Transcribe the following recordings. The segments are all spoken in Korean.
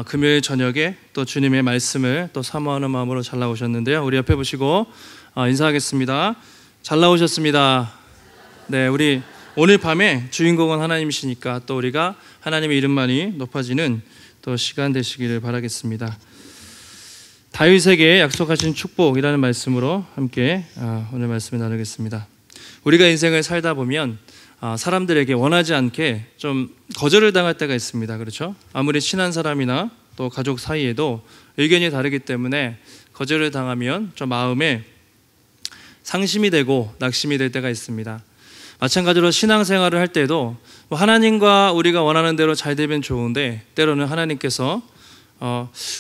금요일 저녁에 또 주님의 말씀을 또 사모하는 마음으로 잘 나오셨는데요. 우리 옆에 보시고 인사하겠습니다. 잘 나오셨습니다. 네, 우리 오늘 밤에 주인공은 하나님이시니까 또 우리가 하나님의 이름만이 높아지는 또 시간 되시기를 바라겠습니다. 다윗에게 약속하신 축복이라는 말씀으로 함께 오늘 말씀을 나누겠습니다. 우리가 인생을 살다 보면 사람들에게 원하지 않게 좀 거절을 당할 때가 있습니다. 그렇죠? 아무리 친한 사람이나 또 가족 사이에도 의견이 다르기 때문에 거절을 당하면 좀 마음에 상심이 되고 낙심이 될 때가 있습니다. 마찬가지로 신앙생활을 할 때도 하나님과 우리가 원하는 대로 잘 되면 좋은데 때로는 하나님께서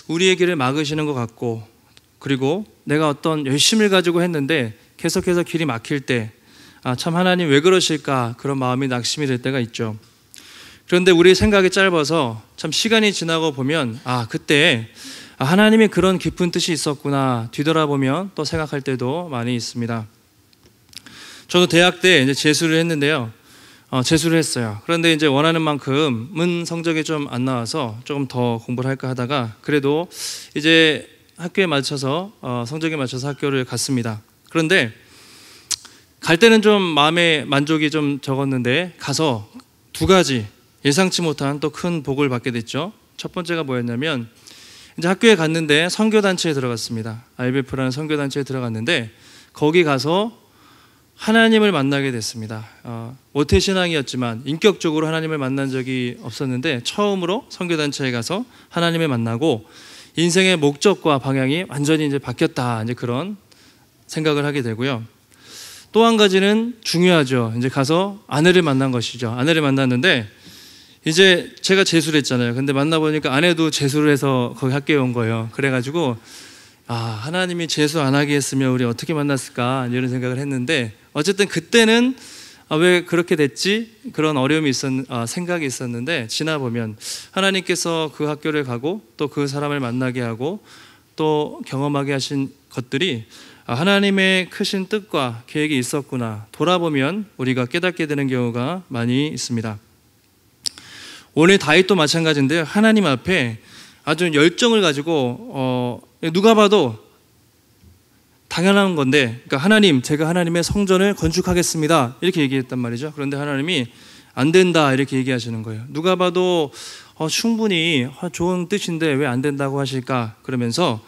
우리의 길을 막으시는 것 같고, 그리고 내가 어떤 열심을 가지고 했는데 계속해서 길이 막힐 때 참 하나님 왜 그러실까, 그런 마음이 낙심이 될 때가 있죠. 그런데 우리 생각이 짧아서 참 시간이 지나고 보면 그때 하나님의 그런 깊은 뜻이 있었구나 뒤돌아보면 또 생각할 때도 많이 있습니다. 저도 대학 때 이제 재수를 했는데요. 재수를 했어요. 그런데 이제 원하는 만큼은 성적이 좀 안 나와서 조금 더 공부를 할까 하다가 그래도 이제 학교에 맞춰서 성적에 맞춰서 학교를 갔습니다. 그런데 갈 때는 좀 마음의 만족이 좀 적었는데 가서 두 가지 예상치 못한 또 큰 복을 받게 됐죠. 첫 번째가 뭐였냐면 이제 학교에 갔는데 선교단체에 들어갔습니다. IBF라는 선교단체에 들어갔는데 거기 가서 하나님을 만나게 됐습니다. 모태신앙이었지만 인격적으로 하나님을 만난 적이 없었는데 처음으로 선교단체에 가서 하나님을 만나고 인생의 목적과 방향이 완전히 이제 바뀌었다, 이제 그런 생각을 하게 되고요. 또 한 가지는 중요하죠. 이제 가서 아내를 만난 것이죠. 아내를 만났는데 이제 제가 재수를 했잖아요. 근데 만나보니까 아내도 재수를 해서 거기 학교에 온 거예요. 그래가지고 하나님이 재수 안 하게 했으면 우리 어떻게 만났을까, 이런 생각을 했는데 어쨌든 그때는 왜 그렇게 됐지? 그런 어려움이 생각이 있었는데 지나보면 하나님께서 그 학교를 가고 또 그 사람을 만나게 하고 또 경험하게 하신 것들이 하나님의 크신 뜻과 계획이 있었구나, 돌아보면 우리가 깨닫게 되는 경우가 많이 있습니다. 오늘 다윗도 마찬가지인데요. 하나님 앞에 아주 열정을 가지고 누가 봐도 당연한 건데, 그러니까 하나님, 제가 하나님의 성전을 건축하겠습니다, 이렇게 얘기했단 말이죠. 그런데 하나님이 안 된다, 이렇게 얘기하시는 거예요. 누가 봐도 충분히 좋은 뜻인데 왜 안 된다고 하실까, 그러면서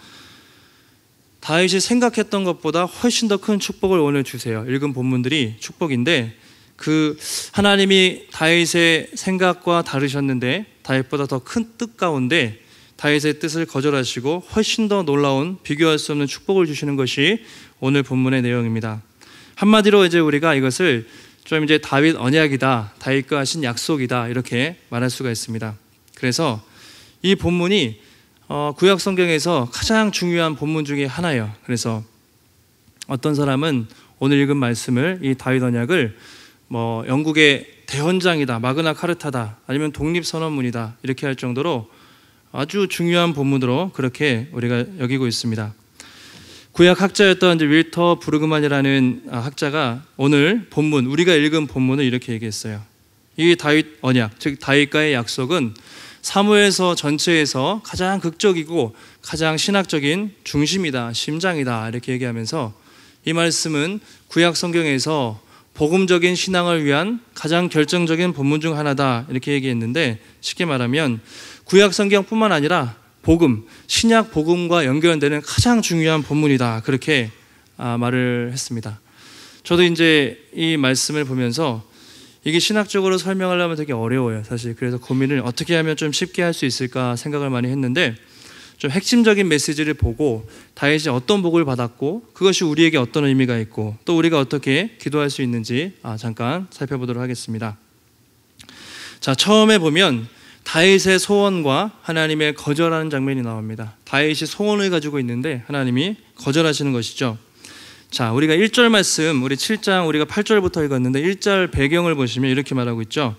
다윗이 생각했던 것보다 훨씬 더 큰 축복을 오늘 주세요. 읽은 본문들이 축복인데 그 하나님이 다윗의 생각과 다르셨는데 다윗보다 더 큰 뜻 가운데 다윗의 뜻을 거절하시고 훨씬 더 놀라운, 비교할 수 없는 축복을 주시는 것이 오늘 본문의 내용입니다. 한마디로 이제 우리가 이것을 좀 이제 다윗 언약이다, 다윗과 하신 약속이다, 이렇게 말할 수가 있습니다. 그래서 이 본문이 구약 성경에서 가장 중요한 본문 중에 하나예요. 그래서 어떤 사람은 오늘 읽은 말씀을, 이 다윗 언약을 영국의 대헌장이다, 마그나 카르타다, 아니면 독립선언문이다, 이렇게 할 정도로 아주 중요한 본문으로 그렇게 우리가 여기고 있습니다. 구약 학자였던 윌터 브루그만이라는 학자가 오늘 본문, 우리가 읽은 본문을 이렇게 얘기했어요. 이 다윗 언약, 즉 다윗과의 약속은 사무엘서 전체에서 가장 극적이고 가장 신학적인 중심이다, 심장이다, 이렇게 얘기하면서 이 말씀은 구약 성경에서 복음적인 신앙을 위한 가장 결정적인 본문 중 하나다, 이렇게 얘기했는데 쉽게 말하면 구약 성경뿐만 아니라 복음, 신약 복음과 연결되는 가장 중요한 본문이다, 그렇게 말을 했습니다. 저도 이제 이 말씀을 보면서 이게 신학적으로 설명하려면 되게 어려워요, 사실. 그래서 고민을 어떻게 하면 좀 쉽게 할 수 있을까 생각을 많이 했는데 좀 핵심적인 메시지를 보고 다윗이 어떤 복을 받았고 그것이 우리에게 어떤 의미가 있고 또 우리가 어떻게 기도할 수 있는지 잠깐 살펴보도록 하겠습니다. 자, 처음에 보면 다윗의 소원과 하나님의 거절하는 장면이 나옵니다. 다윗이 소원을 가지고 있는데 하나님이 거절하시는 것이죠. 자, 우리가 1절 말씀, 우리 7장 우리가 8절부터 읽었는데 1절 배경을 보시면 이렇게 말하고 있죠.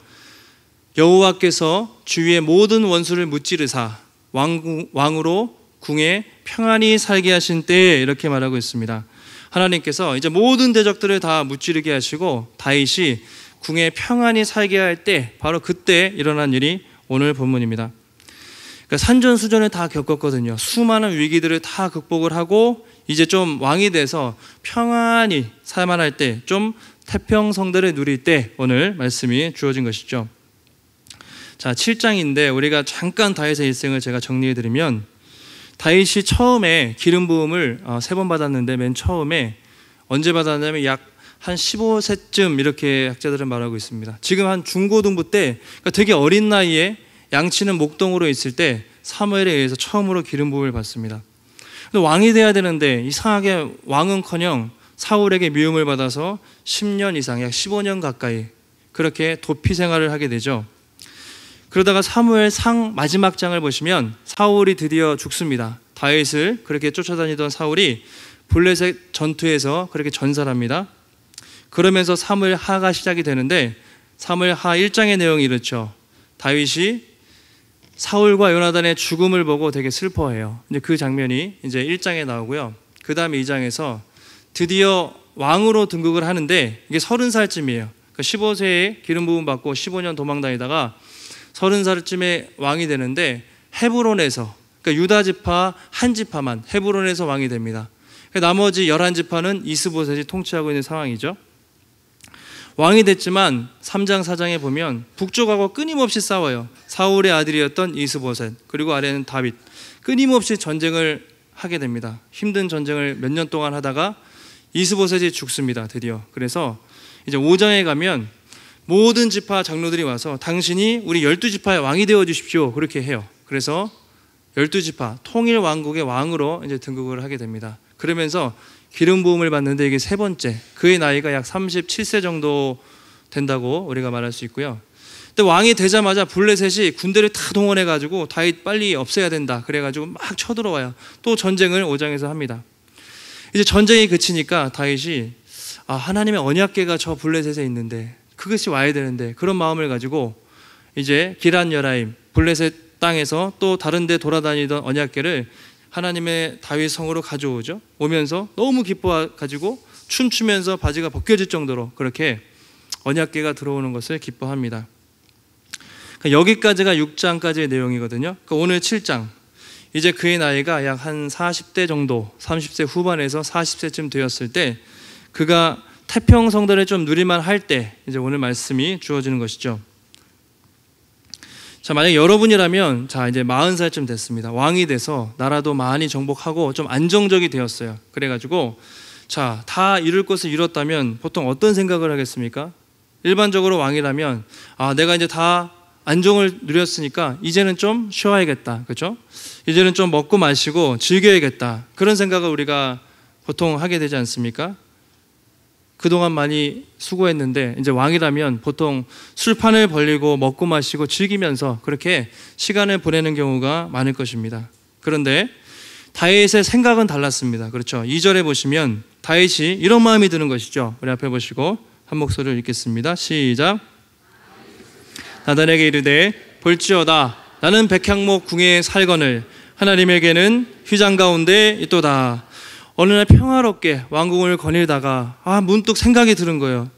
여호와께서 주위의 모든 원수를 무찌르사 왕으로 궁에 평안히 살게 하신 때에, 이렇게 말하고 있습니다. 하나님께서 이제 모든 대적들을 다 무찌르게 하시고 다윗이 궁에 평안히 살게 할 때, 바로 그때 일어난 일이 오늘 본문입니다. 그러니까 산전수전을 다 겪었거든요. 수많은 위기들을 다 극복을 하고 이제 좀 왕이 돼서 평안히 살만할 때, 좀 태평성대를 누릴 때 오늘 말씀이 주어진 것이죠. 자, 7장인데 우리가 잠깐 다윗의 일생을 제가 정리해 드리면, 다윗이 처음에 기름 부음을 3번 받았는데, 맨 처음에 언제 받았냐면 약 한 15세쯤 이렇게 학자들은 말하고 있습니다. 지금 한 중고등부 때, 그러니까 되게 어린 나이에 양치는 목동으로 있을 때 사무엘에 의해서 처음으로 기름 부음을 받습니다. 근데 왕이 돼야 되는데 이상하게 왕은커녕 사울에게 미움을 받아서 10년 이상, 약 15년 가까이 그렇게 도피 생활을 하게 되죠. 그러다가 사무엘상 마지막 장을 보시면 사울이 드디어 죽습니다. 다윗을 그렇게 쫓아다니던 사울이 블레셋 전투에서 그렇게 전살합니다. 그러면서 사무엘하가 시작이 되는데, 사무엘하 1장의 내용이 이렇죠. 다윗이 사울과 요나단의 죽음을 보고 되게 슬퍼해요. 이제 그 장면이 이제 1장에 나오고요. 그 다음에 2장에서 드디어 왕으로 등극을 하는데, 이게 30살쯤이에요. 그러니까 15세에 기름 부음 받고 15년 도망 다니다가 30살쯤에 왕이 되는데, 헤브론에서, 그러니까 유다 지파 한 지파만 헤브론에서 왕이 됩니다. 나머지 11지파는 이스보셋이 통치하고 있는 상황이죠. 왕이 됐지만 3장 4장에 보면 북쪽하고 끊임없이 싸워요. 사울의 아들이었던 이스보셋, 그리고 아래는 다윗, 끊임없이 전쟁을 하게 됩니다. 힘든 전쟁을 몇 년 동안 하다가 이스보셋이 죽습니다, 드디어. 그래서 이제 5장에 가면 모든 지파 장로들이 와서 당신이 우리 12지파의 왕이 되어 주십시오, 그렇게 해요. 그래서 12지파 통일 왕국의 왕으로 이제 등극을 하게 됩니다. 그러면서 기름 부음을 받는데, 이게 3번째, 그의 나이가 약 37세 정도 된다고 우리가 말할 수 있고요. 근데 왕이 되자마자 블레셋이 군대를 다 동원해가지고 다윗 빨리 없애야 된다 그래가지고 막 쳐들어와요. 또 전쟁을 5장에서 합니다. 이제 전쟁이 그치니까 다윗이 하나님의 언약궤가 저 블레셋에 있는데, 그것이 와야 되는데, 그런 마음을 가지고 이제 기럇여라임 블레셋 땅에서 또 다른 데 돌아다니던 언약궤를 하나님의 다윗 성으로 가져오죠. 오면서 너무 기뻐가지고 춤추면서 바지가 벗겨질 정도로 그렇게 언약궤가 들어오는 것을 기뻐합니다. 그러니까 여기까지가 6장까지의 내용이거든요. 그러니까 오늘 7장, 이제 그의 나이가 약 한 40대 정도, 30세 후반에서 40세쯤 되었을 때, 그가 태평성대를 좀 누릴만 할 때 이제 오늘 말씀이 주어지는 것이죠. 자, 만약 여러분이라면, 자, 이제 40살쯤 됐습니다. 왕이 돼서 나라도 많이 정복하고 좀 안정적이 되었어요. 그래가지고 자, 다 이룰 것을 이뤘다면 보통 어떤 생각을 하겠습니까? 일반적으로 왕이라면 내가 이제 다 안정을 누렸으니까 이제는 좀 쉬어야겠다, 그렇죠? 이제는 좀 먹고 마시고 즐겨야겠다, 그런 생각을 우리가 보통 하게 되지 않습니까? 그동안 많이 수고했는데 이제 왕이라면 보통 술판을 벌리고 먹고 마시고 즐기면서 그렇게 시간을 보내는 경우가 많을 것입니다. 그런데 다윗의 생각은 달랐습니다. 그렇죠? 2절에 보시면 다윗이 이런 마음이 드는 것이죠. 우리 앞에 보시고 한 목소리를 읽겠습니다. 시작. 나단에게 이르되 볼지어다 나는 백향목 궁에 살거늘 하나님에게는 휘장 가운데 있도다. 어느 날 평화롭게 왕궁을 거닐다가 문득 생각이 드는 거예요.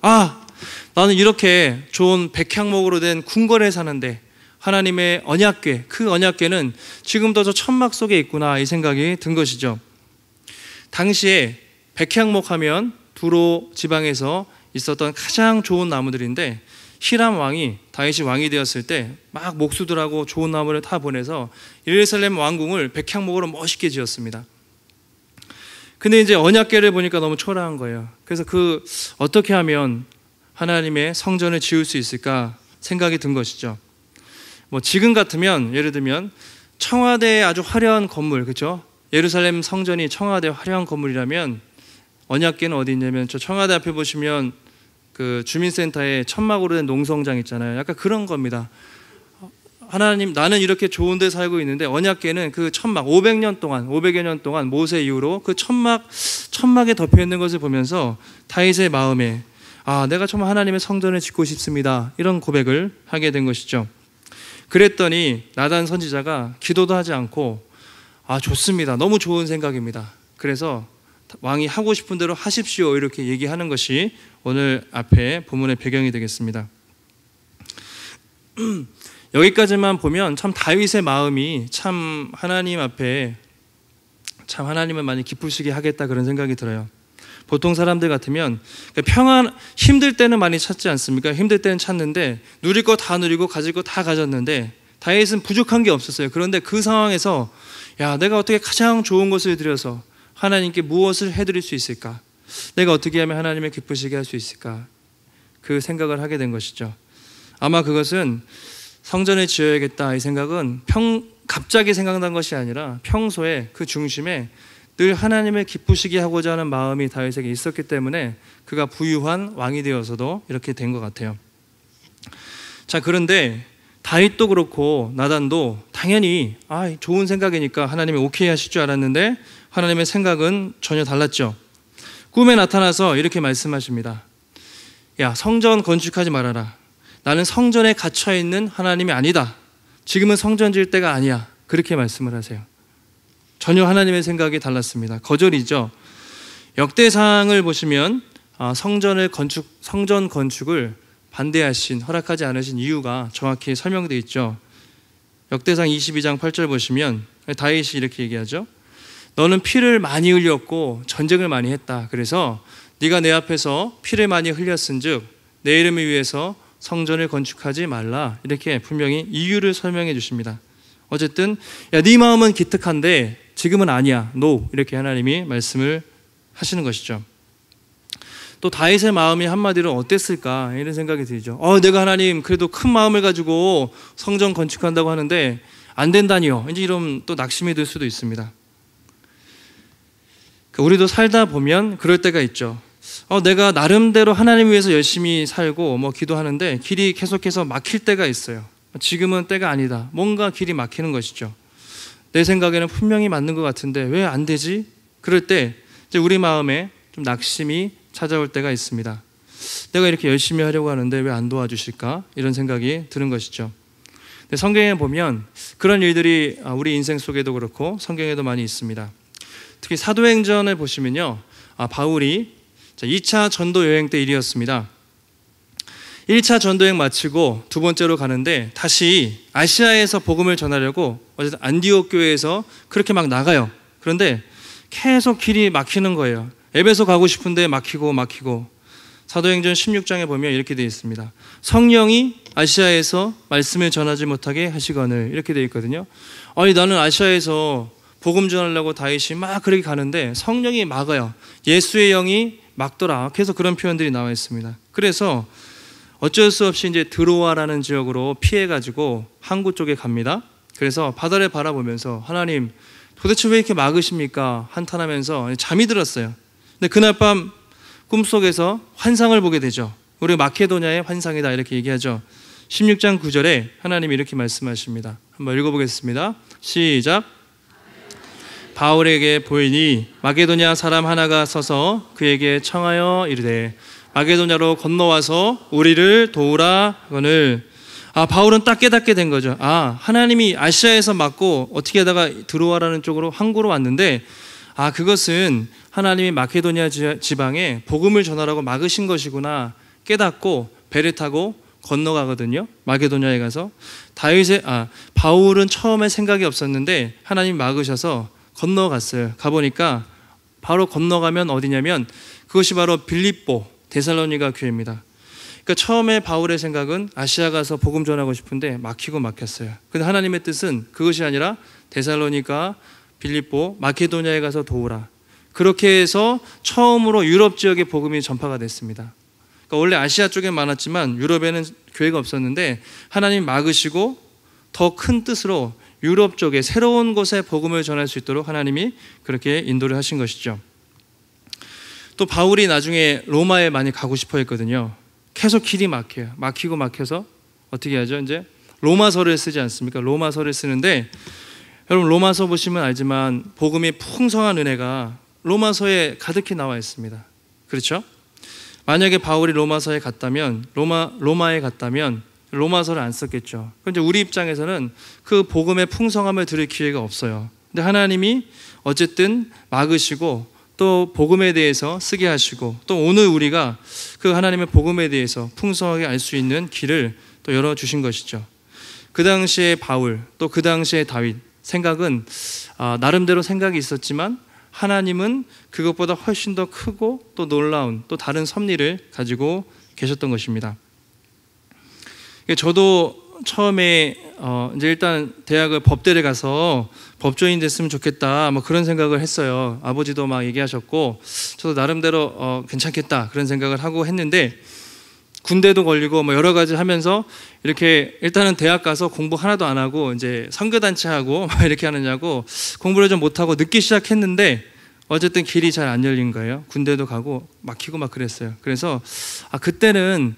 나는 이렇게 좋은 백향목으로 된 궁궐에 사는데 하나님의 언약궤, 그 언약궤는 지금도 저 천막 속에 있구나, 이 생각이 든 것이죠. 당시에 백향목 하면 두로 지방에서 있었던 가장 좋은 나무들인데, 히람 왕이, 다윗이 왕이 되었을 때 막 목수들하고 좋은 나무를 다 보내서 예루살렘 왕궁을 백향목으로 멋있게 지었습니다. 근데 이제 언약궤를 보니까 너무 초라한 거예요. 그래서 어떻게 하면 하나님의 성전을 지을 수 있을까 생각이 든 것이죠. 지금 같으면, 예를 들면 청와대의 아주 화려한 건물, 그렇죠? 예루살렘 성전이 청와대 화려한 건물이라면 언약궤는 어디 있냐면 저 청와대 앞에 보시면 그 주민센터에 천막으로 된 농성장 있잖아요. 약간 그런 겁니다. 하나님, 나는 이렇게 좋은 데 살고 있는데 언약궤는 그 천막 500여 년 동안 모세 이후로 그 천막에 덮여 있는 것을 보면서 다윗의 마음에 내가 정말 하나님의 성전을 짓고 싶습니다, 이런 고백을 하게 된 것이죠. 그랬더니 나단 선지자가 기도도 하지 않고 좋습니다, 너무 좋은 생각입니다, 그래서 왕이 하고 싶은 대로 하십시오, 이렇게 얘기하는 것이 오늘 앞에 본문의 배경이 되겠습니다. 여기까지만 보면 참 다윗의 마음이 참 하나님 앞에 참 하나님을 많이 기쁘시게 하겠다 그런 생각이 들어요. 보통 사람들 같으면 평안, 힘들 때는 많이 찾지 않습니까? 힘들 때는 찾는데 누릴 거 다 누리고 가질 거 다 가졌는데 다윗은 부족한 게 없었어요. 그런데 그 상황에서 야, 내가 어떻게 가장 좋은 것을 드려서 하나님께 무엇을 해드릴 수 있을까? 내가 어떻게 하면 하나님을 기쁘시게 할 수 있을까? 그 생각을 하게 된 것이죠. 아마 그것은 성전을 지어야겠다 이 생각은 갑자기 생각난 것이 아니라 평소에 그 중심에 늘 하나님을 기쁘시게 하고자 하는 마음이 다윗에게 있었기 때문에 그가 부유한 왕이 되어서도 이렇게 된 것 같아요. 자, 그런데 다윗도 그렇고 나단도 당연히 좋은 생각이니까 하나님이 오케이 하실 줄 알았는데 하나님의 생각은 전혀 달랐죠. 꿈에 나타나서 이렇게 말씀하십니다. 야, 성전 건축하지 말아라. 나는 성전에 갇혀있는 하나님이 아니다. 지금은 성전 지을 때가 아니야. 그렇게 말씀을 하세요. 전혀 하나님의 생각이 달랐습니다. 거절이죠. 역대상을 보시면 성전 건축을 반대하신, 허락하지 않으신 이유가 정확히 설명되어 있죠. 역대상 22장 8절 보시면 다윗이 이렇게 얘기하죠. 너는 피를 많이 흘렸고 전쟁을 많이 했다. 그래서 네가 내 앞에서 피를 많이 흘렸은즉 내 이름을 위해서 성전을 건축하지 말라. 이렇게 분명히 이유를 설명해 주십니다. 어쨌든 야, 네 마음은 기특한데 지금은 아니야. No. 이렇게 하나님이 말씀을 하시는 것이죠. 또 다윗의 마음이 한마디로 어땠을까 이런 생각이 들죠. 내가 하나님 그래도 큰 마음을 가지고 성전 건축한다고 하는데 안 된다니요. 이제 이런 또 낙심이 들 수도 있습니다. 우리도 살다 보면 그럴 때가 있죠. 내가 나름대로 하나님 위해서 열심히 살고 기도하는데 길이 계속해서 막힐 때가 있어요. 지금은 때가 아니다. 뭔가 길이 막히는 것이죠. 내 생각에는 분명히 맞는 것 같은데 왜 안 되지? 그럴 때 이제 우리 마음에 좀 낙심이 찾아올 때가 있습니다. 내가 이렇게 열심히 하려고 하는데 왜 안 도와주실까? 이런 생각이 드는 것이죠. 근데 성경에 보면 그런 일들이 우리 인생 속에도 그렇고 성경에도 많이 있습니다. 특히 사도행전을 보시면요, 바울이 2차 전도 여행 때 일이었습니다. 1차 전도여행 마치고 두 번째로 가는데 다시 아시아에서 복음을 전하려고 어쨌든 안디옥 교회에서 그렇게 막 나가요. 그런데 계속 길이 막히는 거예요. 에베소 가고 싶은데 막히고 사도행전 16장에 보면 이렇게 되어 있습니다. 성령이 아시아에서 말씀을 전하지 못하게 하시거늘 이렇게 되어 있거든요. 나는 아시아에서 복음 전하려고 다윗이 막 그렇게 가는데 성령이 막아요. 예수의 영이 막더라. 계속 그런 표현들이 나와 있습니다. 그래서 어쩔 수 없이 이제 드로아라는 지역으로 피해가지고 항구 쪽에 갑니다. 그래서 바다를 바라보면서 하나님 도대체 왜 이렇게 막으십니까? 한탄하면서 잠이 들었어요. 근데 그날 밤 꿈속에서 환상을 보게 되죠. 우리 마케도냐의 환상이다 이렇게 얘기하죠. 16장 9절에 하나님이 이렇게 말씀하십니다. 한번 읽어보겠습니다. 시작. 바울에게 보이니 마게도냐 사람 하나가 서서 그에게 청하여 이르되 마게도냐로 건너와서 우리를 도우라 하거늘. 바울은 딱 깨닫게 된 거죠. 하나님이 아시아에서 막고 어떻게 하다가 드로아라는 쪽으로 항구로 왔는데 그것은 하나님이 마케도냐 지방에 복음을 전하라고 막으신 것이구나 깨닫고 배를 타고 건너가거든요. 마게도냐에 가서 바울은 처음에 생각이 없었는데 하나님 막으셔서 건너갔어요. 가보니까 바로 건너가면 어디냐면 그것이 바로 빌립보 데살로니가 교회입니다. 그러니까 처음에 바울의 생각은 아시아 가서 복음 전하고 싶은데 막혔어요. 근데 하나님의 뜻은 그것이 아니라 데살로니가, 빌립보, 마케도냐에 가서 도우라. 그렇게 해서 처음으로 유럽 지역에 복음이 전파가 됐습니다. 그러니까 원래 아시아 쪽에 많았지만 유럽에는 교회가 없었는데 하나님 막으시고 더 큰 뜻으로 유럽 쪽에 새로운 곳에 복음을 전할 수 있도록 하나님이 그렇게 인도를 하신 것이죠. 또 바울이 나중에 로마에 많이 가고 싶어 했거든요. 계속 길이 막혀요. 막혀서 어떻게 하죠? 이제 로마서를 쓰지 않습니까? 로마서를 쓰는데 여러분 로마서 보시면 알지만 복음이 풍성한 은혜가 로마서에 가득히 나와 있습니다. 그렇죠? 만약에 바울이 로마에 갔다면 로마서를 안 썼겠죠. 그런데 우리 입장에서는 그 복음의 풍성함을 들을 기회가 없어요. 근데 하나님이 어쨌든 막으시고 또 복음에 대해서 쓰게 하시고 또 오늘 우리가 그 하나님의 복음에 대해서 풍성하게 알 수 있는 길을 또 열어주신 것이죠. 그 당시에 바울, 또 그 당시에 다윗 생각은 나름대로 생각이 있었지만 하나님은 그것보다 훨씬 더 크고 또 놀라운 또 다른 섭리를 가지고 계셨던 것입니다. 저도 처음에 이제 일단 대학을 법대를 가서 법조인 됐으면 좋겠다 뭐 그런 생각을 했어요. 아버지도 막 얘기하셨고 저도 나름대로 괜찮겠다 그런 생각을 하고 했는데 군대도 걸리고 뭐 여러 가지 하면서 이렇게 일단은 대학 가서 공부 하나도 안 하고 이제 선교단체 하고 막 이렇게 하느냐고 공부를 좀 못하고 늦게 시작했는데 어쨌든 길이 잘 안 열린 거예요. 군대도 가고 막히고 막 그랬어요. 그래서 그때는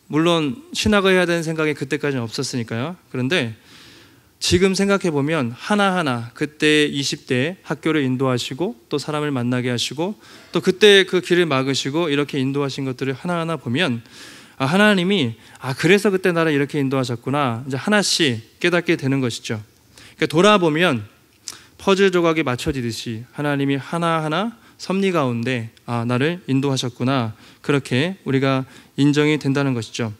물론 신학을 해야 되는 생각이 그때까지는 없었으니까요. 그런데 지금 생각해 보면 하나하나 그때 20대 학교를 인도하시고 또 사람을 만나게 하시고 또 그때 그 길을 막으시고 이렇게 인도하신 것들을 하나하나 보면 하나님이 그래서 그때 나를 이렇게 인도하셨구나 이제 하나씩 깨닫게 되는 것이죠. 그러니까 돌아보면 퍼즐 조각이 맞춰지듯이 하나님이 하나하나 섭리 가운데 나를 인도하셨구나 그렇게 우리가 인정이 된다는 것이죠.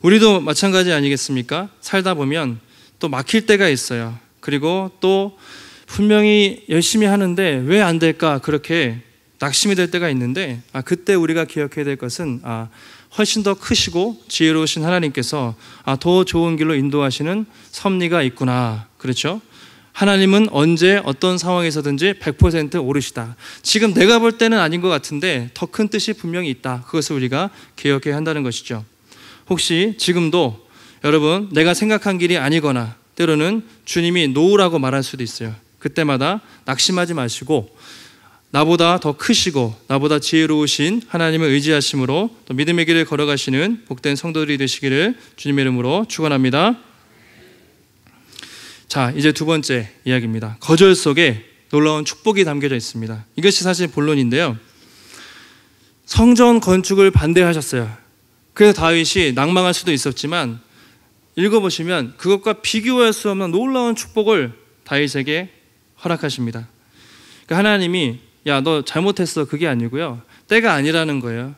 우리도 마찬가지 아니겠습니까? 살다 보면 또 막힐 때가 있어요. 그리고 또 분명히 열심히 하는데 왜 안 될까 그렇게 낙심이 될 때가 있는데 그때 우리가 기억해야 될 것은 훨씬 더 크시고 지혜로우신 하나님께서 더 좋은 길로 인도하시는 섭리가 있구나. 그렇죠? 하나님은 언제 어떤 상황에서든지 100% 옳으시다. 지금 내가 볼 때는 아닌 것 같은데 더 큰 뜻이 분명히 있다. 그것을 우리가 기억해야 한다는 것이죠. 혹시 지금도 여러분 내가 생각한 길이 아니거나 때로는 주님이 노우라고 말할 수도 있어요. 그때마다 낙심하지 마시고 나보다 더 크시고 나보다 지혜로우신 하나님을 의지하심으로 또 믿음의 길을 걸어가시는 복된 성도들이 되시기를 주님의 이름으로 축원합니다. 자, 이제 두 번째 이야기입니다. 거절 속에 놀라운 축복이 담겨져 있습니다. 이것이 사실 본론인데요. 성전 건축을 반대하셨어요. 그래서 다윗이 낭망할 수도 있었지만 읽어보시면 그것과 비교할 수 없는 놀라운 축복을 다윗에게 허락하십니다. 그러니까 하나님이 너 잘못했어 그게 아니고요. 때가 아니라는 거예요.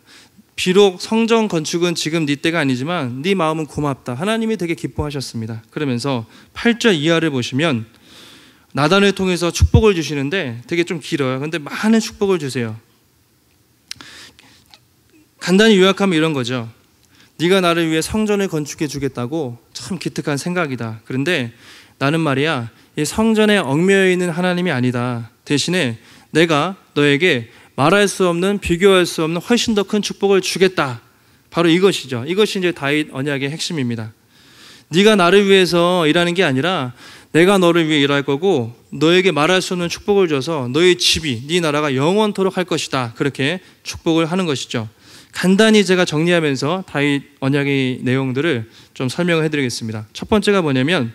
비록 성전 건축은 지금 네 때가 아니지만 네 마음은 고맙다. 하나님이 되게 기뻐하셨습니다. 그러면서 8절 이하를 보시면 나단을 통해서 축복을 주시는데 되게 좀 길어요. 근데 많은 축복을 주세요. 간단히 요약하면 이런 거죠. 네가 나를 위해 성전을 건축해 주겠다고 참 기특한 생각이다. 그런데 나는 말이야 이 성전에 얽매여 있는 하나님이 아니다. 대신에 내가 너에게 말할 수 없는 비교할 수 없는 훨씬 더 큰 축복을 주겠다. 바로 이것이죠. 이것이 이제 다윗 언약의 핵심입니다. 네가 나를 위해서 일하는 게 아니라 내가 너를 위해 일할 거고 너에게 말할 수 없는 축복을 줘서 너의 집이 네 나라가 영원토록 할 것이다. 그렇게 축복을 하는 것이죠. 간단히 제가 정리하면서 다윗 언약의 내용들을 좀 설명을 해드리겠습니다. 첫 번째가 뭐냐면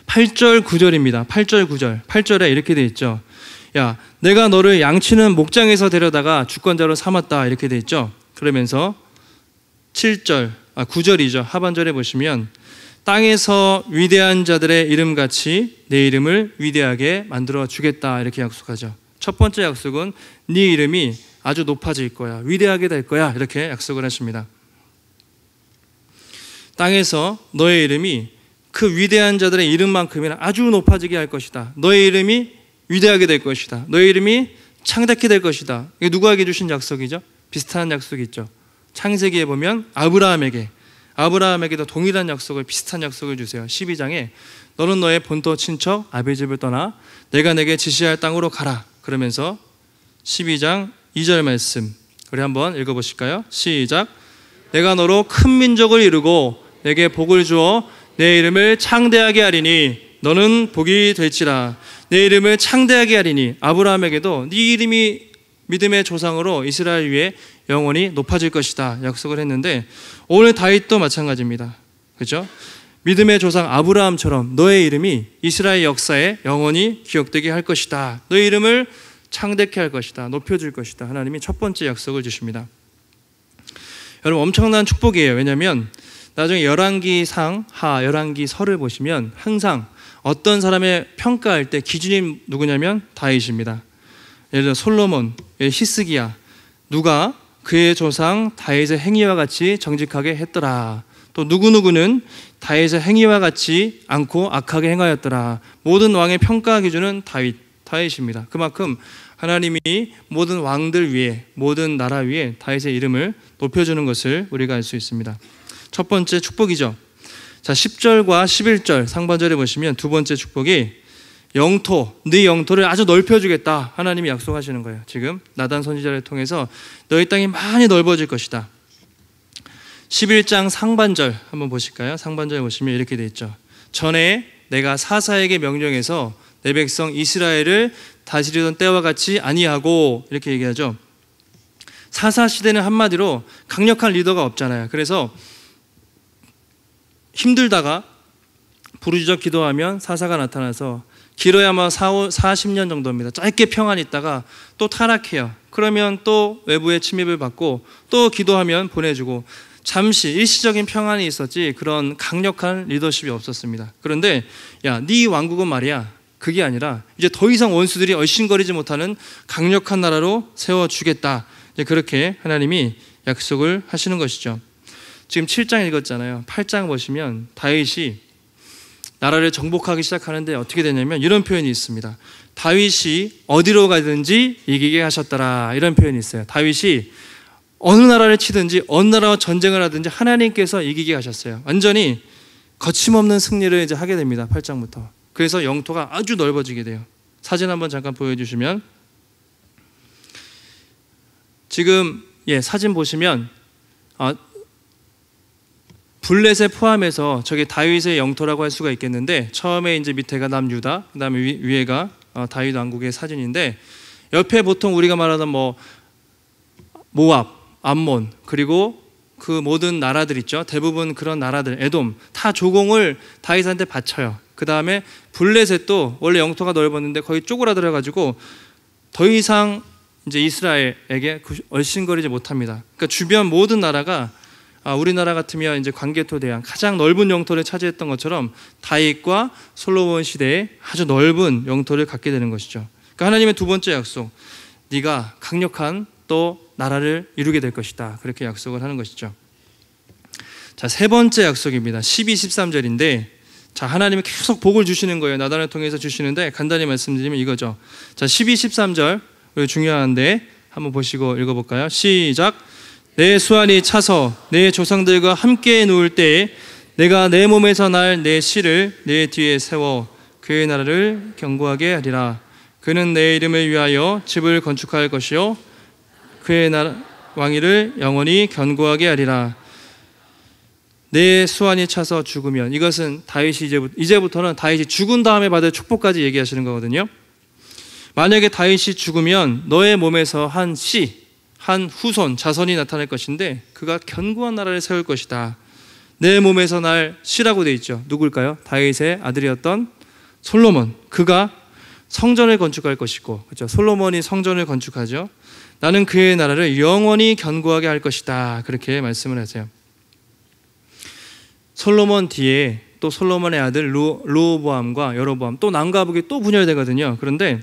8절 9절입니다. 8절 9절 8절에 이렇게 돼 있죠. 내가 너를 양치는 목장에서 데려다가 주권자로 삼았다 이렇게 돼 있죠. 그러면서 7절 9절이죠. 하반절에 보시면 땅에서 위대한 자들의 이름같이 내 이름을 위대하게 만들어 주겠다 이렇게 약속하죠. 첫 번째 약속은 네 이름이 아주 높아질 거야. 위대하게 될 거야. 이렇게 약속을 하십니다. 땅에서 너의 이름이 그 위대한 자들의 이름만큼이나 아주 높아지게 할 것이다. 너의 이름이 위대하게 될 것이다. 너의 이름이 창대케 될 것이다. 이게 누구에게 주신 약속이죠? 비슷한 약속이 있죠. 창세기에 보면 아브라함에게도 동일한 약속을 비슷한 약속을 주세요. 12장에 너는 너의 본토 친척 아비집을 떠나 내가 내게 지시할 땅으로 가라. 그러면서 12장 2절 말씀 우리 한번 읽어보실까요? 시작. 내가 너로 큰 민족을 이루고 내게 복을 주어 내 이름을 창대하게 하리니 너는 복이 될지라. 내 이름을 창대하게 하리니 아브라함에게도 네 이름이 믿음의 조상으로 이스라엘 위에 영원히 높아질 것이다 약속을 했는데 오늘 다윗도 마찬가지입니다. 그렇죠? 믿음의 조상 아브라함처럼 너의 이름이 이스라엘 역사에 영원히 기억되게 할 것이다. 너의 이름을 창대케 할 것이다. 높여줄 것이다. 하나님이 첫 번째 약속을 주십니다. 여러분 엄청난 축복이에요. 왜냐하면 나중에 열왕기상 하 열왕기서를 보시면 항상 어떤 사람의 평가할 때 기준이 누구냐면 다윗입니다. 예를 들어 솔로몬, 히스기야 누가 그의 조상 다윗의 행위와 같이 정직하게 했더라. 또 또 누구누구는 다윗의 행위와 같지 않고 악하게 행하였더라. 모든 왕의 평가 기준은 다윗입니다. 그만큼 하나님이 모든 왕들 위에, 모든 나라 위에 다윗의 이름을 높여주는 것을 우리가 알 수 있습니다. 첫 번째 축복이죠. 자, 10절과 11절 상반절에 보시면 두 번째 축복이 영토, 네 영토를 아주 넓혀주겠다. 하나님이 약속하시는 거예요. 지금 나단 선지자를 통해서 너희 땅이 많이 넓어질 것이다. 11장 상반절 한번 보실까요? 상반절에 보시면 이렇게 돼 있죠. 전에 내가 사사에게 명령해서 내 백성 이스라엘을 다스리던 때와 같이 아니하고, 이렇게 얘기하죠. 사사 시대는 한마디로 강력한 리더가 없잖아요. 그래서 힘들다가 부르짖어 기도하면 사사가 나타나서 길어야만 40년 정도입니다. 짧게 평안이 있다가 또 타락해요. 그러면 또 외부의 침입을 받고 또 기도하면 보내주고, 잠시 일시적인 평안이 있었지 그런 강력한 리더십이 없었습니다. 그런데 야, 네 왕국은 말이야, 그게 아니라 이제 더 이상 원수들이 얼씬거리지 못하는 강력한 나라로 세워주겠다. 이제 그렇게 하나님이 약속을 하시는 것이죠. 지금 7장 읽었잖아요. 8장 보시면 다윗이 나라를 정복하기 시작하는데 어떻게 되냐면 이런 표현이 있습니다. 다윗이 어디로 가든지 이기게 하셨더라. 이런 표현이 있어요. 다윗이 어느 나라를 치든지 어느 나라와 전쟁을 하든지 하나님께서 이기게 하셨어요. 완전히 거침없는 승리를 이제 하게 됩니다. 8장부터. 그래서 영토가 아주 넓어지게 돼요. 사진 한번 잠깐 보여주시면, 지금 사진 보시면 블렛에 포함해서 저게 다윗의 영토라고 할 수가 있겠는데, 처음에 이제 밑에가 남유다, 그다음에 위에가 다윗 왕국의 사진인데, 옆에 보통 우리가 말하던 모압, 암몬, 그리고 그 모든 나라들 있죠. 대부분 그런 나라들, 에돔 다 조공을 다윗한테 바쳐요. 그 다음에 블레셋 또 원래 영토가 넓었는데 거의 쪼그라들어 가지고 더 이상 이제 이스라엘에게 얼씬거리지 못합니다. 그러니까 주변 모든 나라가 우리나라 같으면 이제 광개토 대왕 가장 넓은 영토를 차지했던 것처럼 다윗과 솔로몬 시대에 아주 넓은 영토를 갖게 되는 것이죠. 그러니까 하나님의 두 번째 약속, 네가 강력한 또 나라를 이루게 될 것이다. 그렇게 약속을 하는 것이죠. 자, 세 번째 약속입니다. 12, 13절인데, 자, 하나님이 계속 복을 주시는 거예요. 나단을 통해서 주시는데 간단히 말씀드리면 이거죠. 자, 12, 13절 중요한데 한번 보시고 읽어볼까요? 시작. 내 수완이 차서 내 조상들과 함께 누울 때에 내가 내 몸에서 날 내 씨를 내 뒤에 세워 그의 나라를 견고하게 하리라. 그는 내 이름을 위하여 집을 건축할 것이요 그의 왕위를 영원히 견고하게 하리라. 내 수완이 차서 죽으면, 이것은 다윗이 이제부터는 다윗이 죽은 다음에 받을 축복까지 얘기하시는 거거든요. 만약에 다윗이 죽으면 너의 몸에서 한 후손, 자손이 나타날 것인데 그가 견고한 나라를 세울 것이다. 내 몸에서 날 씨라고 돼 있죠. 누굴까요? 다윗의 아들이었던 솔로몬. 그가 성전을 건축할 것이고, 그렇죠? 솔로몬이 성전을 건축하죠. 나는 그의 나라를 영원히 견고하게 할 것이다. 그렇게 말씀을 하세요. 솔로몬 뒤에 또 솔로몬의 아들 르호보암과 여로보암, 또 남과 북이 또 분열되거든요. 그런데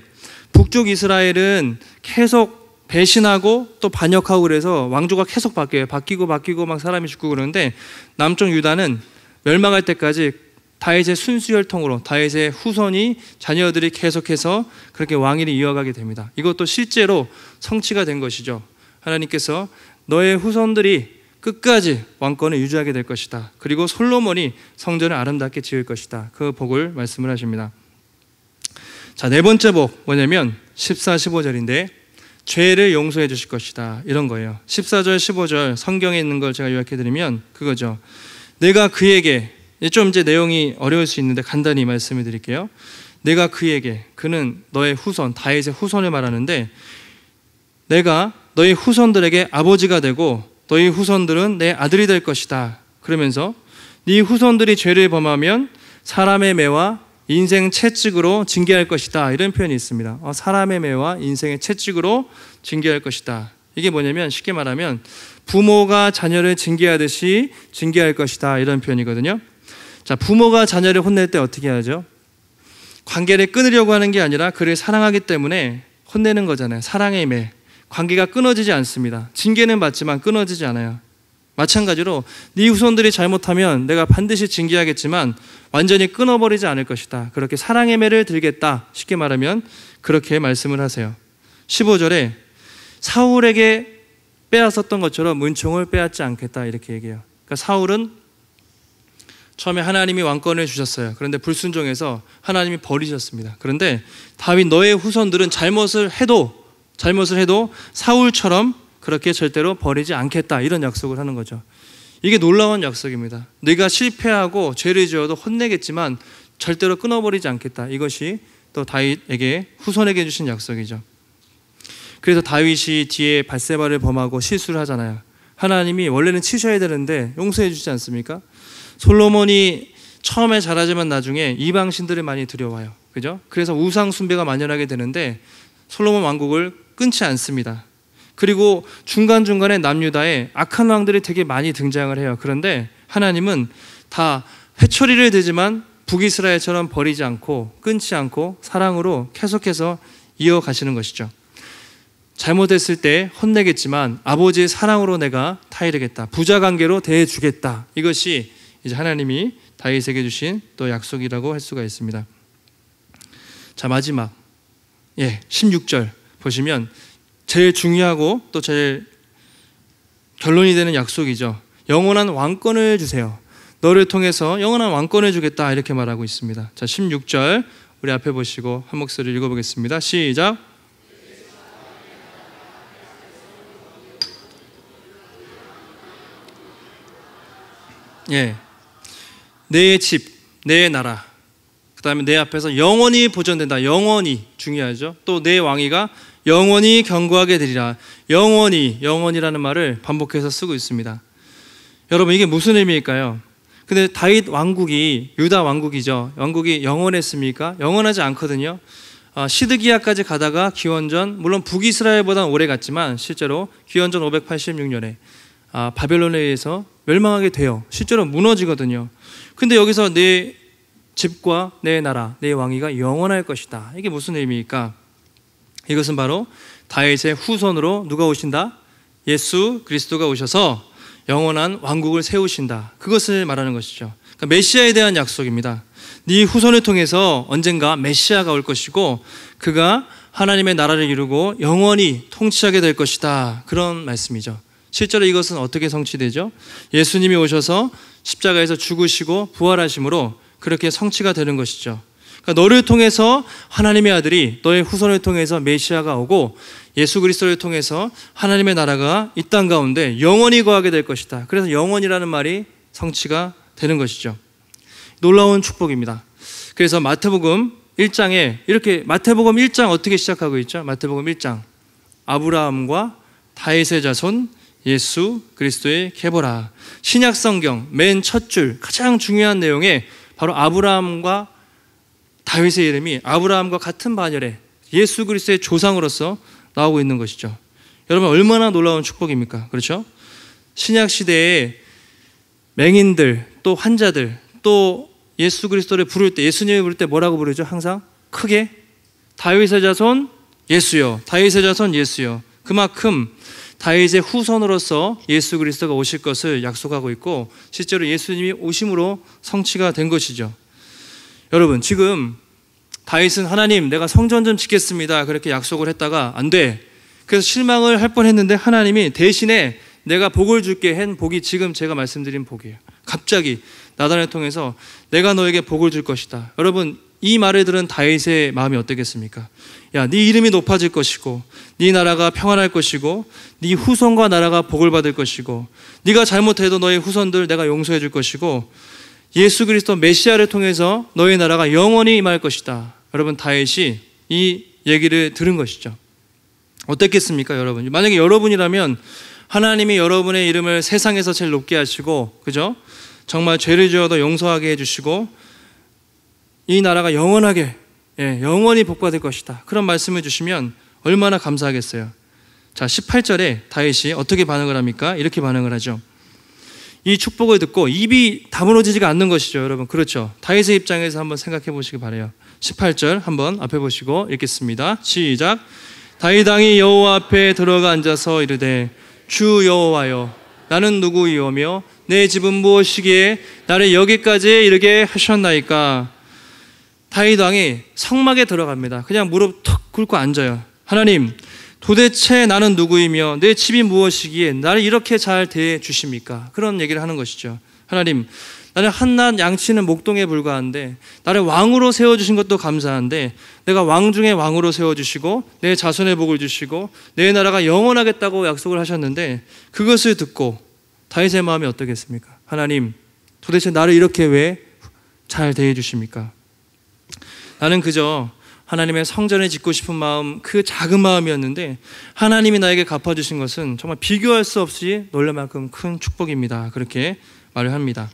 북쪽 이스라엘은 계속 배신하고 또 반역하고 그래서 왕조가 계속 바뀌고 막 사람이 죽고 그러는데, 남쪽 유다는 멸망할 때까지 다윗의 순수혈통으로 다윗의 후손이, 자녀들이 계속해서 그렇게 왕위를 이어가게 됩니다. 이것도 실제로 성취가 된 것이죠. 하나님께서 너의 후손들이 끝까지 왕권을 유지하게 될 것이다. 그리고 솔로몬이 성전을 아름답게 지을 것이다. 그 복을 말씀을 하십니다. 자, 네 번째 복 뭐냐면 14, 15절인데 죄를 용서해 주실 것이다. 이런 거예요. 14절, 15절 성경에 있는 걸 제가 요약해 드리면 그거죠. 내가 그에게, 좀 이제 내용이 어려울 수 있는데 간단히 말씀을 드릴게요. 내가 그에게, 그는 너의 후손, 다윗의 후손을 말하는데, 내가 너의 후손들에게 아버지가 되고 너희 후손들은 내 아들이 될 것이다. 그러면서 네 후손들이 죄를 범하면 사람의 매와 인생 채찍으로 징계할 것이다. 이런 표현이 있습니다. 사람의 매와 인생의 채찍으로 징계할 것이다. 이게 뭐냐면 쉽게 말하면 부모가 자녀를 징계하듯이 징계할 것이다. 이런 표현이거든요. 자, 부모가 자녀를 혼낼 때 어떻게 하죠? 관계를 끊으려고 하는 게 아니라 그를 사랑하기 때문에 혼내는 거잖아요. 사랑의 매. 관계가 끊어지지 않습니다. 징계는 받지만 끊어지지 않아요. 마찬가지로 네 후손들이 잘못하면 내가 반드시 징계하겠지만 완전히 끊어버리지 않을 것이다. 그렇게 사랑의 매를 들겠다. 쉽게 말하면 그렇게 말씀을 하세요. 15절에 사울에게 빼앗았던 것처럼 은총을 빼앗지 않겠다 이렇게 얘기해요. 그러니까 사울은 처음에 하나님이 왕권을 주셨어요. 그런데 불순종해서 하나님이 버리셨습니다. 그런데 다윗 너의 후손들은 잘못을 해도 사울처럼 그렇게 절대로 버리지 않겠다 이런 약속을 하는 거죠. 이게 놀라운 약속입니다. 네가 실패하고 죄를 지어도 혼내겠지만 절대로 끊어버리지 않겠다. 이것이 또 다윗에게 후손에게 주신 약속이죠. 그래서 다윗이 뒤에 밧세바를 범하고 실수를 하잖아요. 하나님이 원래는 치셔야 되는데 용서해 주지 않습니까? 솔로몬이 처음에 잘하지만 나중에 이방 신들을 많이 들여와요. 그죠? 그래서 우상 숭배가 만연하게 되는데 솔로몬 왕국을 끊지 않습니다. 그리고 중간중간에 남유다에 악한 왕들이 되게 많이 등장을 해요. 그런데 하나님은 다 회초리를 들지만 북이스라엘처럼 버리지 않고 끊지 않고 사랑으로 계속해서 이어가시는 것이죠. 잘못했을 때 혼내겠지만 아버지의 사랑으로 내가 타이르겠다. 부자관계로 대해주겠다. 이것이 이제 하나님이 다윗에게 주신 또 약속이라고 할 수가 있습니다. 자, 마지막 16절 보시면 제일 중요하고 또 제일 결론이 되는 약속이죠. 영원한 왕권을 주세요. 너를 통해서 영원한 왕권을 주겠다 이렇게 말하고 있습니다. 자, 16절 우리 앞에 보시고 한 목소리 읽어보겠습니다. 시작. 내 집, 내 나라, 그 다음에 내 앞에서 영원히 보존된다. 영원히 중요하죠. 또 내 왕위가 영원히 견고하게 되리라. 영원히라는 말을 반복해서 쓰고 있습니다. 여러분 이게 무슨 의미일까요? 근데 다윗 왕국이 유다 왕국이죠. 왕국이 영원했습니까? 영원하지 않거든요. 시드기야까지 가다가 기원전 물론 북이스라엘보다는 오래 갔지만 실제로 기원전 586년에 바벨론에 의해서 멸망하게 돼요. 실제로 무너지거든요. 근데 여기서 내 집과 내 나라, 내 왕위가 영원할 것이다. 이게 무슨 의미일까? 이것은 바로 다윗의 후손으로 누가 오신다? 예수 그리스도가 오셔서 영원한 왕국을 세우신다. 그것을 말하는 것이죠. 그러니까 메시아에 대한 약속입니다. 네 후손을 통해서 언젠가 메시아가 올 것이고 그가 하나님의 나라를 이루고 영원히 통치하게 될 것이다. 그런 말씀이죠. 실제로 이것은 어떻게 성취되죠? 예수님이 오셔서 십자가에서 죽으시고 부활하심으로 그렇게 성취가 되는 것이죠. 그러니까 너를 통해서 하나님의 아들이 너의 후손을 통해서 메시아가 오고 예수 그리스도를 통해서 하나님의 나라가 이 땅 가운데 영원히 거하게 될 것이다. 그래서 영원이라는 말이 성취가 되는 것이죠. 놀라운 축복입니다. 그래서 마태복음 1장에 이렇게 마태복음 1장 어떻게 시작하고 있죠? 마태복음 1장 아브라함과 다윗의 자손 예수 그리스도의 계보라. 신약 성경 맨 첫 줄 가장 중요한 내용에 바로 아브라함과 다윗의 이름이 아브라함과 같은 반열에 예수 그리스도의 조상으로서 나오고 있는 것이죠. 여러분 얼마나 놀라운 축복입니까? 그렇죠? 신약 시대에 맹인들 또 환자들 또 예수 그리스도를 부를 때 예수님을 부를 때 뭐라고 부르죠? 항상 크게 다윗의 자손 예수여, 다윗의 자손 예수여. 그만큼 다윗의 후손으로서 예수 그리스도가 오실 것을 약속하고 있고 실제로 예수님이 오심으로 성취가 된 것이죠. 여러분 지금 다윗은 하나님 내가 성전 좀 짓겠습니다 그렇게 약속을 했다가 안 돼. 그래서 실망을 할 뻔했는데 하나님이 대신에 내가 복을 줄게 한 복이 지금 제가 말씀드린 복이에요. 갑자기 나단을 통해서 내가 너에게 복을 줄 것이다. 여러분 이 말을 들은 다윗의 마음이 어떻겠습니까? 야, 네 이름이 높아질 것이고 네 나라가 평안할 것이고 네 후손과 나라가 복을 받을 것이고 네가 잘못해도 너의 후손들 내가 용서해 줄 것이고 예수 그리스도 메시아를 통해서 너의 나라가 영원히 임할 것이다. 여러분 다윗이 이 얘기를 들은 것이죠. 어떻겠습니까 여러분? 만약에 여러분이라면 하나님이 여러분의 이름을 세상에서 제일 높게 하시고 그죠? 정말 죄를 지어도 용서하게 해주시고 이 나라가 영원하게 영원히 복받을 것이다. 그런 말씀을 주시면 얼마나 감사하겠어요. 자 18절에 다윗이 어떻게 반응을 합니까? 이렇게 반응을 하죠. 이 축복을 듣고 입이 다물어지지가 않는 것이죠. 여러분 그렇죠. 다윗의 입장에서 한번 생각해 보시기 바라요. 18절 한번 앞에 보시고 읽겠습니다. 시작. 다윗 왕이 여호와 앞에 들어가 앉아서 이르되 주 여호와여 나는 누구이오며 내 집은 무엇이기에 나를 여기까지 이르게 하셨나이까. 다윗 왕이 성막에 들어갑니다. 그냥 무릎 툭 꿇고 앉아요. 하나님, 도대체 나는 누구이며 내 집이 무엇이기에 나를 이렇게 잘 대해 주십니까? 그런 얘기를 하는 것이죠. 하나님, 나는 한낱 양치는 목동에 불과한데 나를 왕으로 세워주신 것도 감사한데 내가 왕 중에 왕으로 세워주시고 내 자손의 복을 주시고 내 나라가 영원하겠다고 약속을 하셨는데 그것을 듣고 다윗의 마음이 어떻겠습니까? 하나님, 도대체 나를 이렇게 왜 잘 대해 주십니까? 나는 그저 하나님의 성전을 짓고 싶은 마음, 그 작은 마음이었는데 하나님이 나에게 갚아주신 것은 정말 비교할 수 없이 놀랄 만큼 큰 축복입니다. 그렇게 말을 합니다.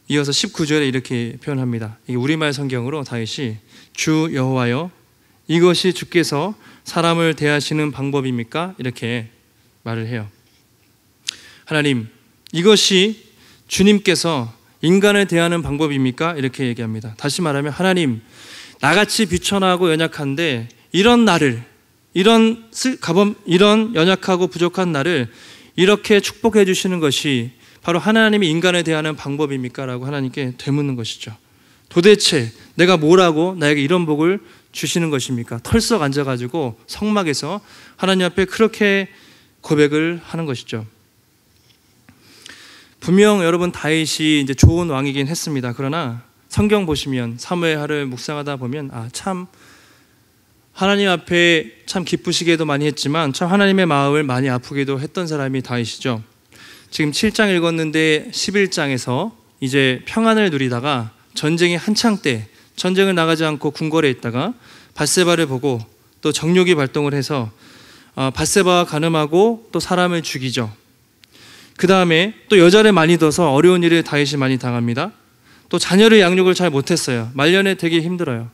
이어서 19절에 이렇게 표현합니다. 이게 우리말 성경으로 다윗이 주 여호와여, 이것이 주께서 사람을 대하시는 방법입니까? 이렇게 말을 해요. 하나님, 이것이 주님께서 인간을 대하는 방법입니까? 이렇게 얘기합니다. 다시 말하면 하나님, 나같이 비천하고 연약한데 이런 나를, 이런 연약하고 부족한 나를 이렇게 축복해 주시는 것이 바로 하나님이 인간에 대하는 방법입니까? 라고 하나님께 되묻는 것이죠. 도대체 내가 뭐라고 나에게 이런 복을 주시는 것입니까? 털썩 앉아가지고 성막에서 하나님 앞에 그렇게 고백을 하는 것이죠. 분명 여러분 다윗이 이제 좋은 왕이긴 했습니다. 그러나 성경 보시면 사무엘하를 묵상하다 보면 참 하나님 앞에 참 기쁘시게도 많이 했지만 참 하나님의 마음을 많이 아프게도 했던 사람이 다윗이죠. 지금 7장 읽었는데 11장에서 이제 평안을 누리다가 전쟁이 한창 때 전쟁을 나가지 않고 궁궐에 있다가 밧세바를 보고 또 정욕이 발동을 해서 밧세바와 간음하고 또 사람을 죽이죠. 그 다음에 또 여자를 많이 둬서 어려운 일을 다윗이 많이 당합니다. 또 자녀를 양육을 잘 못했어요. 말년에 되게 힘들어요.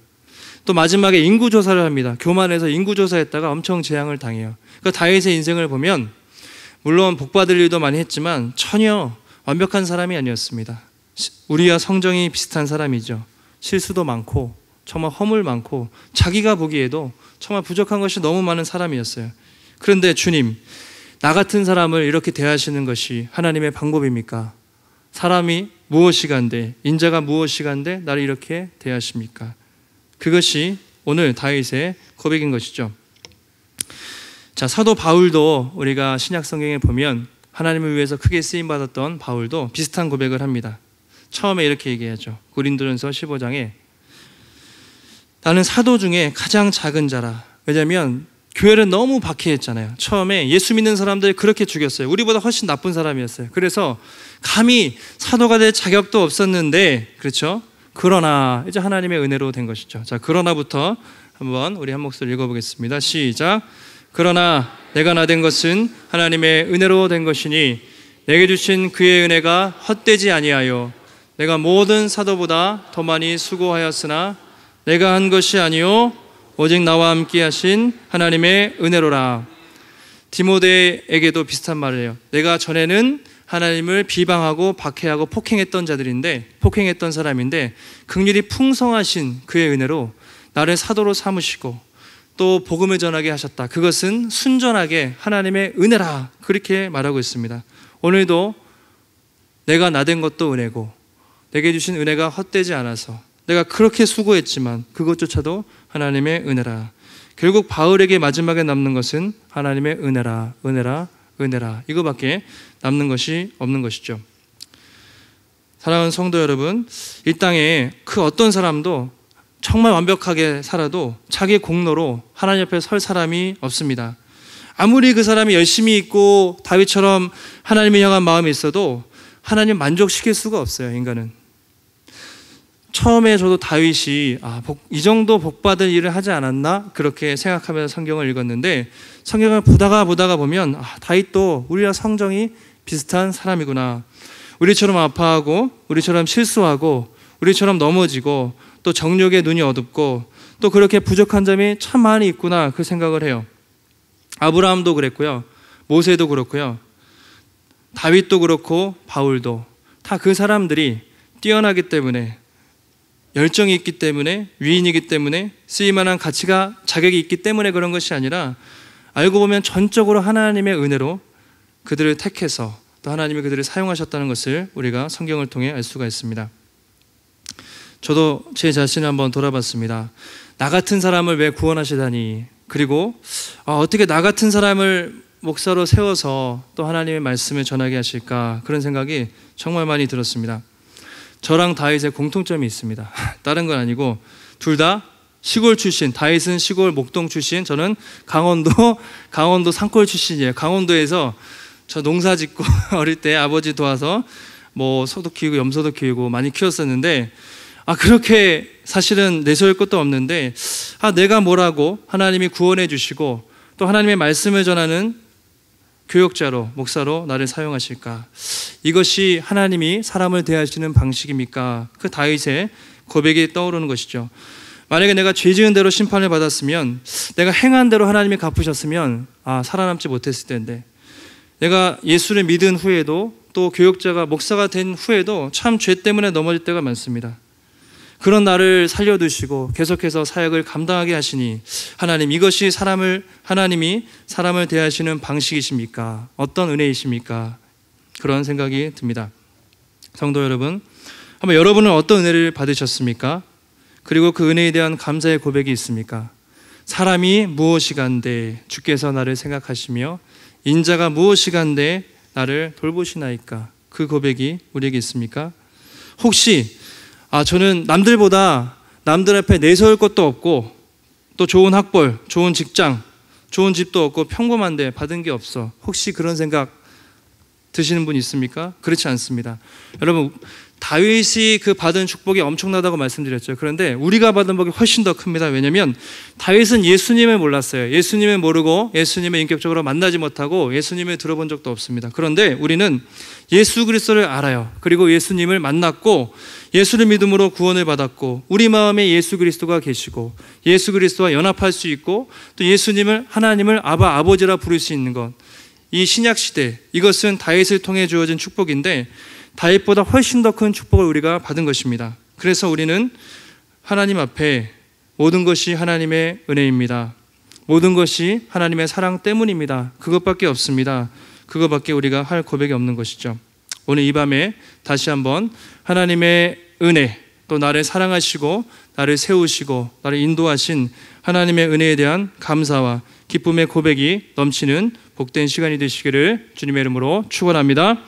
또 마지막에 인구조사를 합니다. 교만해서 인구조사했다가 엄청 재앙을 당해요. 그러니까 다윗의 인생을 보면 물론 복받을 일도 많이 했지만 전혀 완벽한 사람이 아니었습니다. 우리와 성정이 비슷한 사람이죠. 실수도 많고 정말 허물 많고 자기가 보기에도 정말 부족한 것이 너무 많은 사람이었어요. 그런데 주님, 나 같은 사람을 이렇게 대하시는 것이 하나님의 방법입니까? 사람이 무엇이간데, 인자가 무엇이간데 나를 이렇게 대하십니까? 그것이 오늘 다윗의 고백인 것이죠. 자, 사도 바울도 우리가 신약 성경에 보면 하나님을 위해서 크게 쓰임 받았던 바울도 비슷한 고백을 합니다. 처음에 이렇게 얘기하죠. 고린도전서 15장에 나는 사도 중에 가장 작은 자라. 왜냐하면 교회를 너무 박해했잖아요. 처음에 예수 믿는 사람들 그렇게 죽였어요. 우리보다 훨씬 나쁜 사람이었어요. 그래서 감히 사도가 될 자격도 없었는데, 그렇죠? 그러나 이제 하나님의 은혜로 된 것이죠. 자, 그러나부터 한번 우리 한 목소리 읽어보겠습니다. 시작. 그러나 내가 나된 것은 하나님의 은혜로 된 것이니 내게 주신 그의 은혜가 헛되지 아니하여 내가 모든 사도보다 더 많이 수고하였으나 내가 한 것이 아니요 오직 나와 함께 하신 하나님의 은혜로라. 디모데에게도 비슷한 말을 해요. 내가 전에는 하나님을 비방하고 박해하고 폭행했던 사람인데 긍휼이 풍성하신 그의 은혜로 나를 사도로 삼으시고 또 복음을 전하게 하셨다. 그것은 순전하게 하나님의 은혜라. 그렇게 말하고 있습니다. 오늘도 내가 나된 것도 은혜고 내게 주신 은혜가 헛되지 않아서 내가 그렇게 수고했지만 그것조차도 하나님의 은혜라. 결국 바울에게 마지막에 남는 것은 하나님의 은혜라, 은혜라, 은혜라. 이거밖에 남는 것이 없는 것이죠. 사랑하는 성도 여러분, 이 땅에 그 어떤 사람도 정말 완벽하게 살아도 자기 공로로 하나님 앞에 설 사람이 없습니다. 아무리 그 사람이 열심히 있고 다윗처럼 하나님을 향한 마음이 있어도 하나님 만족시킬 수가 없어요. 인간은. 처음에 저도 다윗이 이 정도 복받을 일을 하지 않았나? 그렇게 생각하면서 성경을 읽었는데 성경을 보다가 보면 다윗도 우리와 성정이 비슷한 사람이구나. 우리처럼 아파하고 우리처럼 실수하고 우리처럼 넘어지고 또 정욕에 눈이 어둡고 또 그렇게 부족한 점이 참 많이 있구나. 그 생각을 해요. 아브라함도 그랬고요. 모세도 그렇고요. 다윗도 그렇고 바울도 다 그 사람들이 뛰어나기 때문에 열정이 있기 때문에 위인이기 때문에 쓰임만한 가치가 자격이 있기 때문에 그런 것이 아니라 알고 보면 전적으로 하나님의 은혜로 그들을 택해서 또 하나님이 그들을 사용하셨다는 것을 우리가 성경을 통해 알 수가 있습니다. 저도 제 자신을 한번 돌아봤습니다. 나 같은 사람을 왜 구원하시다니, 그리고 어떻게 나 같은 사람을 목사로 세워서 또 하나님의 말씀을 전하게 하실까, 그런 생각이 정말 많이 들었습니다. 저랑 다윗의 공통점이 있습니다. 다른 건 아니고 둘 다 시골 출신, 다윗은 시골 목동 출신, 저는 강원도 산골 출신이에요. 강원도에서 저 농사 짓고 어릴 때 아버지 도와서 뭐 소도 키우고 염소도 키우고 많이 키웠었는데, 그렇게 사실은 내세울 것도 없는데 내가 뭐라고 하나님이 구원해 주시고 또 하나님의 말씀을 전하는 교역자로, 목사로 나를 사용하실까? 이것이 하나님이 사람을 대하시는 방식입니까? 그 다윗의 고백이 떠오르는 것이죠. 만약에 내가 죄 지은 대로 심판을 받았으면, 내가 행한 대로 하나님이 갚으셨으면 살아남지 못했을 텐데, 내가 예수를 믿은 후에도 또 교역자가 목사가 된 후에도 참 죄 때문에 넘어질 때가 많습니다. 그런 나를 살려두시고 계속해서 사역을 감당하게 하시니 하나님, 이것이 하나님이 사람을 대하시는 방식이십니까? 어떤 은혜이십니까? 그런 생각이 듭니다. 성도 여러분, 한번 여러분은 어떤 은혜를 받으셨습니까? 그리고 그 은혜에 대한 감사의 고백이 있습니까? 사람이 무엇이간데 주께서 나를 생각하시며 인자가 무엇이간데 나를 돌보시나이까? 그 고백이 우리에게 있습니까? 혹시 저는 남들 앞에 내세울 것도 없고 또 좋은 학벌, 좋은 직장, 좋은 집도 없고 평범한데 받은 게 없어, 혹시 그런 생각 드시는 분 있습니까? 그렇지 않습니다. 여러분, 다윗이 그 받은 축복이 엄청나다고 말씀드렸죠. 그런데 우리가 받은 복이 훨씬 더 큽니다. 왜냐하면 다윗은 예수님을 몰랐어요. 예수님을 모르고 예수님을 인격적으로 만나지 못하고 예수님을 들어본 적도 없습니다. 그런데 우리는 예수 그리스도를 알아요. 그리고 예수님을 만났고 예수를 믿음으로 구원을 받았고 우리 마음에 예수 그리스도가 계시고 예수 그리스도와 연합할 수 있고 또 하나님을 아버지라 부를 수 있는 것, 이 신약 시대, 이것은 다윗을 통해 주어진 축복인데 다윗보다 훨씬 더 큰 축복을 우리가 받은 것입니다. 그래서 우리는 하나님 앞에 모든 것이 하나님의 은혜입니다. 모든 것이 하나님의 사랑 때문입니다. 그것밖에 없습니다. 그것밖에 우리가 할 고백이 없는 것이죠. 오늘 이 밤에 다시 한번 하나님의 은혜, 또 나를 사랑하시고 나를 세우시고 나를 인도하신 하나님의 은혜에 대한 감사와 기쁨의 고백이 넘치는 복된 시간이 되시기를 주님의 이름으로 축원합니다.